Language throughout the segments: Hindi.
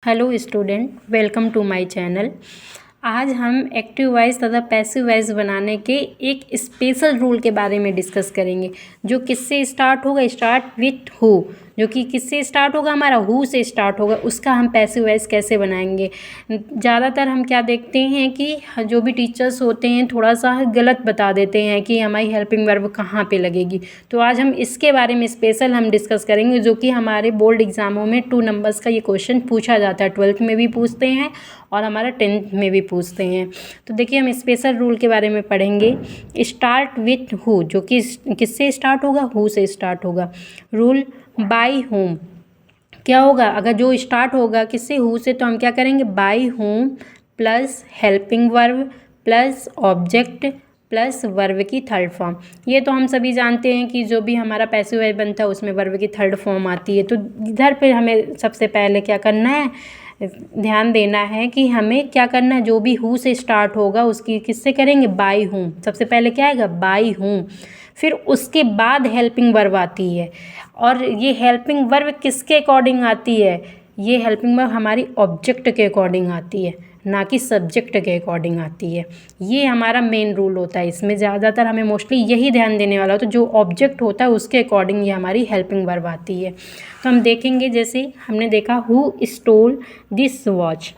Hello student, welcome to my channel. आज हम एक्टिव वॉइस तथा पैसिव वॉइस बनाने के एक स्पेशल रूल के बारे में डिस्कस करेंगे, जो किससे स्टार्ट होगा। स्टार्ट विथ हु, जो कि किससे स्टार्ट होगा, हमारा हु से स्टार्ट होगा। उसका हम पैसिव वॉइस कैसे बनाएंगे। ज़्यादातर हम क्या देखते हैं कि जो भी टीचर्स होते हैं थोड़ा सा गलत बता देते हैं कि हमारी हेल्पिंग वर्ब कहाँ पे लगेगी। तो आज हम इसके बारे में स्पेशल हम डिस्कस करेंगे, जो कि हमारे बोर्ड एग्ज़ामों में 2 नंबर्स का ये क्वेश्चन पूछा जाता है। 12th में भी पूछते हैं और हमारा 10th में भी पूछते हैं। तो देखिए, हम स्पेशल रूल के बारे में पढ़ेंगे। स्टार्ट विथ हु, जो कि किससे स्टार्ट होगा, हु से स्टार्ट होगा। रूल बाय होम क्या होगा, अगर जो स्टार्ट होगा किससे, हु से, तो हम क्या करेंगे, by whom plus helping verb plus object plus verb की थर्ड फॉर्म। ये तो हम सभी जानते हैं कि जो भी हमारा पैसिव वॉइस बनता है उसमें वर्ब की थर्ड फॉर्म आती है। तो इधर पे हमें सबसे पहले क्या करना है, ध्यान देना है कि हमें क्या करना है। जो भी हु से स्टार्ट होगा उसकी किससे करेंगे, बाय होम। सबसे पहले क्या आएगा, बाय होम। फिर उसके बाद हेल्पिंग वर्ब आती है, और ये हेल्पिंग वर्ब किसके अकॉर्डिंग आती है, ये हेल्पिंग वर्ब हमारी ऑब्जेक्ट के अकॉर्डिंग आती है, ना कि सब्जेक्ट के अकॉर्डिंग आती है। ये हमारा मेन रूल होता है। इसमें ज़्यादातर हमें मोस्टली यही ध्यान देने वाला होता है, तो जो ऑब्जेक्ट होता है उसके अकॉर्डिंग ये हमारी हेल्पिंग वर्ब आती है। तो हम देखेंगे, जैसे हमने देखा हु स्टोल दिस वॉच।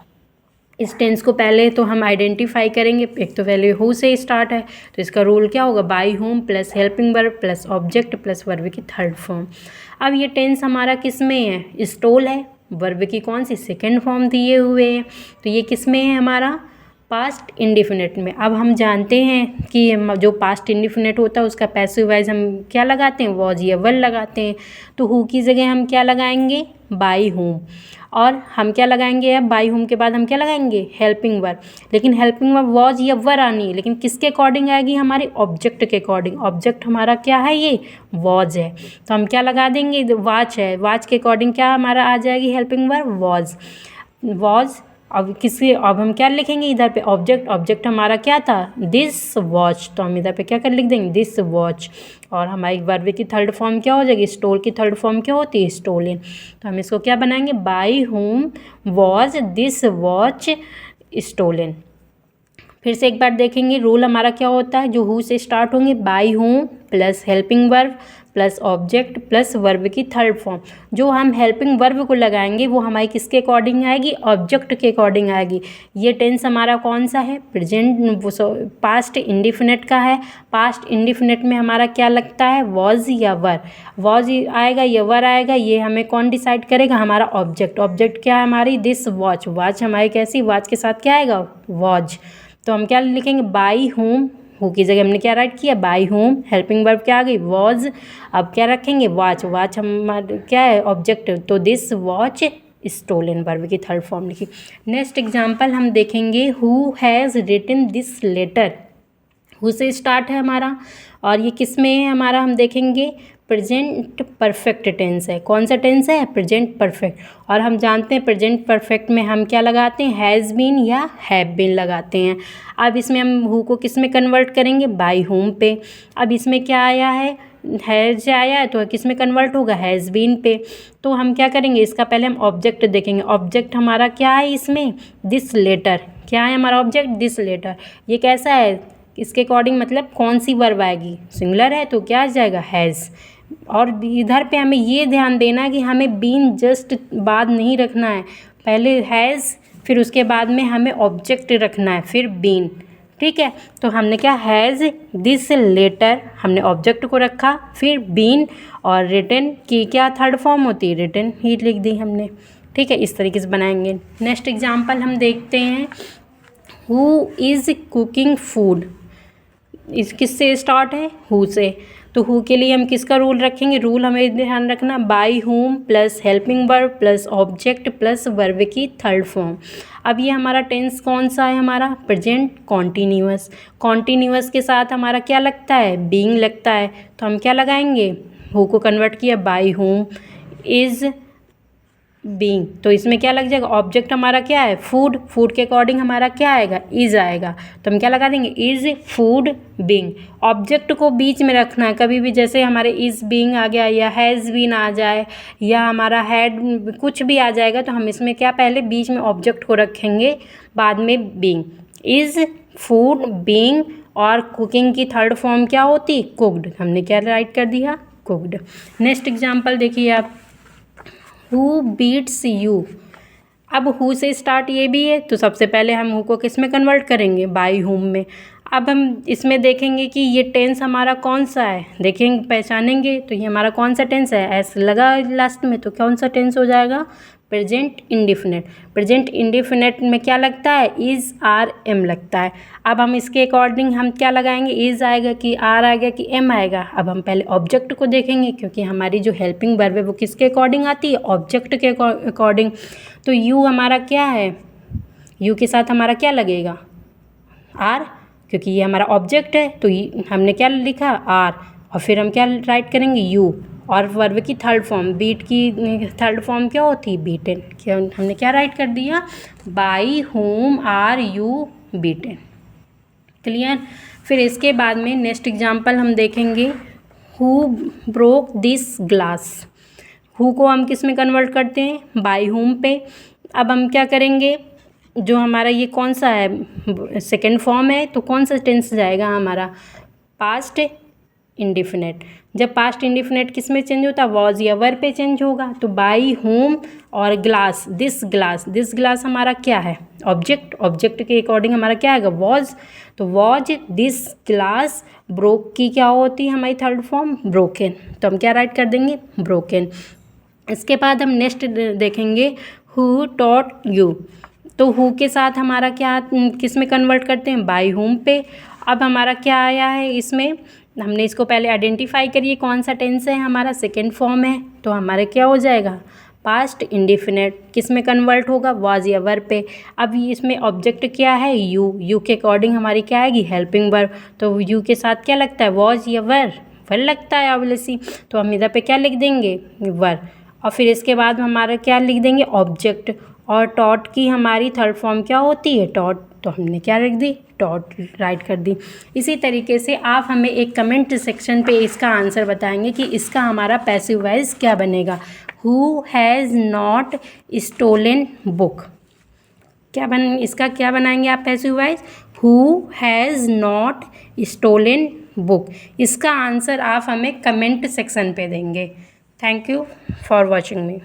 इस टेंस को पहले तो हम आइडेंटिफाई करेंगे। एक तो पहले हु से स्टार्ट है, तो इसका रूल क्या होगा, by whom plus helping verb plus object plus verb की थर्ड फॉर्म। अब ये टेंस हमारा किस में है, स्टोल है। वर्ब की कौन सी, सेकेंड फॉर्म दिए हुए हैं, तो ये किस में है, हमारा पास्ट इंडिफिनिट में। अब हम जानते हैं कि जो पास्ट इंडिफिनिट होता है उसका पैसिव वॉइस हम क्या लगाते हैं, वॉज या वर लगाते हैं। तो हु की जगह हम क्या लगाएंगे, बाय होम। और हम क्या लगाएंगे, अब बाय होम के बाद हम क्या लगाएंगे, हेल्पिंग वर्ब। लेकिन हेल्पिंग वर्ब वॉज या वर आनी है, लेकिन किसके अकॉर्डिंग आएगी, हमारे ऑब्जेक्ट के अकॉर्डिंग। ऑब्जेक्ट हमारा क्या है, ये वॉज है, तो हम क्या लगा देंगे, वाच है, वाच के अकॉर्डिंग क्या हमारा आ जाएगी हेल्पिंग वर्ब, वॉज। वॉज अब हम क्या लिखेंगे इधर पे, ऑब्जेक्ट। ऑब्जेक्ट हमारा क्या था, दिस वॉच, तो हम इधर पे क्या कर लिख देंगे, दिस वॉच। और हमारी वर्ब की थर्ड फॉर्म क्या हो जाएगी, स्टोल की थर्ड फॉर्म क्या होती है, स्टोलन। तो हम इसको क्या बनाएंगे, by whom was this watch stolen. फिर से एक बार देखेंगे, रूल हमारा क्या होता है, जो हु से स्टार्ट होंगे, by whom plus helping verb plus object plus verb की थर्ड फॉर्म। जो हम हेल्पिंग वर्ब को लगाएंगे वो हमारी किसके अकॉर्डिंग आएगी, ऑब्जेक्ट के अकॉर्डिंग आएगी। ये टेंस हमारा कौन सा है, प्रेजेंट पास्ट इंडिफिनिट का है। पास्ट इंडिफिनिट में हमारा क्या लगता है, वॉज या वर। वॉज आएगा या वर आएगा, ये हमें कौन डिसाइड करेगा, हमारा ऑब्जेक्ट। ऑब्जेक्ट क्या है हमारी, दिस वॉच। वॉच हमारी कैसी, वॉच के साथ क्या आएगा, वॉज। तो हम क्या लिखेंगे, बाय होम, हु की जगह हमने क्या राइट किया, बाय होम। हेल्पिंग वर्ब क्या आ गई, वॉज। अब क्या रखेंगे, वॉच। वॉच हमारा क्या है, ऑब्जेक्ट, तो दिस वॉच स्टोलन, वर्ब की थर्ड फॉर्म लिखी। नेक्स्ट एग्जाम्पल हम देखेंगे, who has written this letter. Who से स्टार्ट है हमारा, और ये किस में है हमारा, हम देखेंगे प्रेजेंट परफेक्ट टेंस है। कौन सा टेंस है, प्रेजेंट परफेक्ट। और हम जानते हैं प्रेजेंट परफेक्ट में हम क्या लगाते हैं, हैज़ बीन या हैव बीन लगाते हैं। अब इसमें हम हु को किस में कन्वर्ट करेंगे, बाय होम पे। अब इसमें क्या आया है, हैज़ आया है, तो किस में कन्वर्ट होगा, हैज़ बीन पे। तो हम क्या करेंगे, इसका पहले हम ऑब्जेक्ट देखेंगे। ऑब्जेक्ट हमारा क्या है इसमें, दिस लेटर। क्या है हमारा ऑब्जेक्ट, दिस लेटर। ये कैसा है, इसके अकॉर्डिंग मतलब कौन सी वर्ब आएगी, सिंगुलर है तो क्या आ जाएगा, हैज़। और इधर पे हमें ये ध्यान देना है कि हमें बीन जस्ट बाद नहीं रखना है, पहले हैज़, फिर उसके बाद में हमें ऑब्जेक्ट रखना है, फिर बीन। ठीक है, तो हमने क्या, हैज़ दिस लेटर, हमने ऑब्जेक्ट को रखा, फिर बीन, और रिटन की क्या थर्ड फॉर्म होती है, रिटन ही लिख दी हमने। ठीक है, इस तरीके से बनाएंगे। नेक्स्ट एग्जाम्पल हम देखते हैं, हु इज़ कुकिंग फूड। इस किससे स्टार्ट है, हु से। तो हु के लिए हम किसका रूल रखेंगे, रूल हमें ध्यान रखना, by whom plus helping verb plus object plus verb की थर्ड फॉर्म। अब ये हमारा टेंस कौन सा है, हमारा प्रेजेंट कॉन्टीन्यूअस। कॉन्टीन्यूअस के साथ हमारा क्या लगता है, बीइंग लगता है। तो हम क्या लगाएंगे, हु को कन्वर्ट किया, बाय होम इज़ बीइंग, तो इसमें क्या लग जाएगा, ऑब्जेक्ट हमारा क्या है, फूड, फूड के अकॉर्डिंग हमारा क्या आएगा, इज आएगा, तो हम क्या लगा देंगे, इज फूड बीइंग। ऑब्जेक्ट को बीच में रखना है, कभी भी जैसे हमारे इज बीइंग आ गया या हैज़ बीन आ जाए या हमारा हैड कुछ भी आ जाएगा, तो हम इसमें क्या पहले बीच में ऑब्जेक्ट को रखेंगे, बाद में बीइंग। इज फूड बीइंग, और कुकिंग की थर्ड फॉर्म क्या होती, कुक्ड, हमने क्या राइट कर दिया, कुक्ड। नेक्स्ट एग्जाम्पल देखिए आप, हु बीट्स यू। अब हु से स्टार्ट ये भी है, तो सबसे पहले हम हु को किस में कन्वर्ट करेंगे, बाय हुम में। अब हम इसमें देखेंगे कि ये टेंस हमारा कौन सा है, देखेंगे पहचानेंगे, तो ये हमारा कौन सा टेंस है, एस लगा लास्ट में, तो कौन सा टेंस हो जाएगा, प्रेजेंट इंडिफिनिट। प्रेजेंट इंडिफिनिट में क्या लगता है, इज़ आर एम लगता है। अब हम इसके अकॉर्डिंग हम क्या लगाएंगे, इज़ आएगा कि आर आएगा कि एम आएगा। अब हम पहले ऑब्जेक्ट को देखेंगे, क्योंकि हमारी जो हेल्पिंग वर्ब है वो किसके अकॉर्डिंग आती है, ऑब्जेक्ट के अकॉर्डिंग। तो यू हमारा क्या है, यू के साथ हमारा क्या लगेगा, आर, क्योंकि ये हमारा ऑब्जेक्ट है, तो हमने क्या लिखा, आर, और फिर हम क्या राइट करेंगे, यू। और वर्ब की थर्ड फॉर्म, बीट की थर्ड फॉर्म क्या होती है, बीटन, क्या हमने क्या राइट कर दिया, by whom are you beaten. Clear. फिर इसके बाद में नेक्स्ट एग्जाम्पल हम देखेंगे, who broke this glass. Who को हम किस में कन्वर्ट करते हैं, बाई होम पे। अब हम क्या करेंगे, जो हमारा ये कौन सा है, सेकेंड फॉर्म है, तो कौन सा टेंस जाएगा हमारा, पास्ट इंडिफिनिट। जब पास्ट इंडिफिनिट किस में चेंज होता है, वॉज या वर पे चेंज होगा। तो बाई होम और glass, this glass, this glass हमारा क्या है, ऑब्जेक्ट, ऑब्जेक्ट के अकॉर्डिंग हमारा क्या आएगा, वॉज, तो वॉज दिस ग्लास ब्रोक की क्या होती है हमारी थर्ड फॉर्म, ब्रोकन, तो हम क्या राइट कर देंगे, ब्रोकन। इसके बाद हम नेक्स्ट देखेंगे, हु टॉट यू। तो हु के साथ हमारा क्या किस में कन्वर्ट करते हैं, बाई होम पे। अब हमारा क्या आया है इसमें, हमने इसको पहले आइडेंटिफाई करिए कौन सा टेंस है हमारा, सेकेंड फॉर्म है, तो हमारे क्या हो जाएगा, पास्ट इंडिफिनिट, किस में कन्वर्ट होगा, वाज या वर्ब पे। अब इसमें ऑब्जेक्ट क्या है, यू, यू के अकॉर्डिंग हमारी क्या आएगी, हेल्पिंग वर्ब, तो यू के साथ क्या लगता है, वाज या वर लगता है ऑब्वियसली, तो हम इधर पे क्या लिख देंगे, वर। और फिर इसके बाद हमारा क्या लिख देंगे, ऑब्जेक्ट। और टॉट की हमारी थर्ड फॉर्म क्या होती है, टॉट, तो हमने क्या लिख दी, टॉट राइट कर दी। इसी तरीके से आप हमें एक कमेंट सेक्शन पे इसका आंसर बताएंगे कि इसका हमारा पैसिव वॉइस क्या बनेगा। Who has not stolen book, इसका क्या बनाएंगे आप passive voice, who has not stolen book. इसका आंसर आप हमें कमेंट सेक्शन पे देंगे। Thank you for watching me.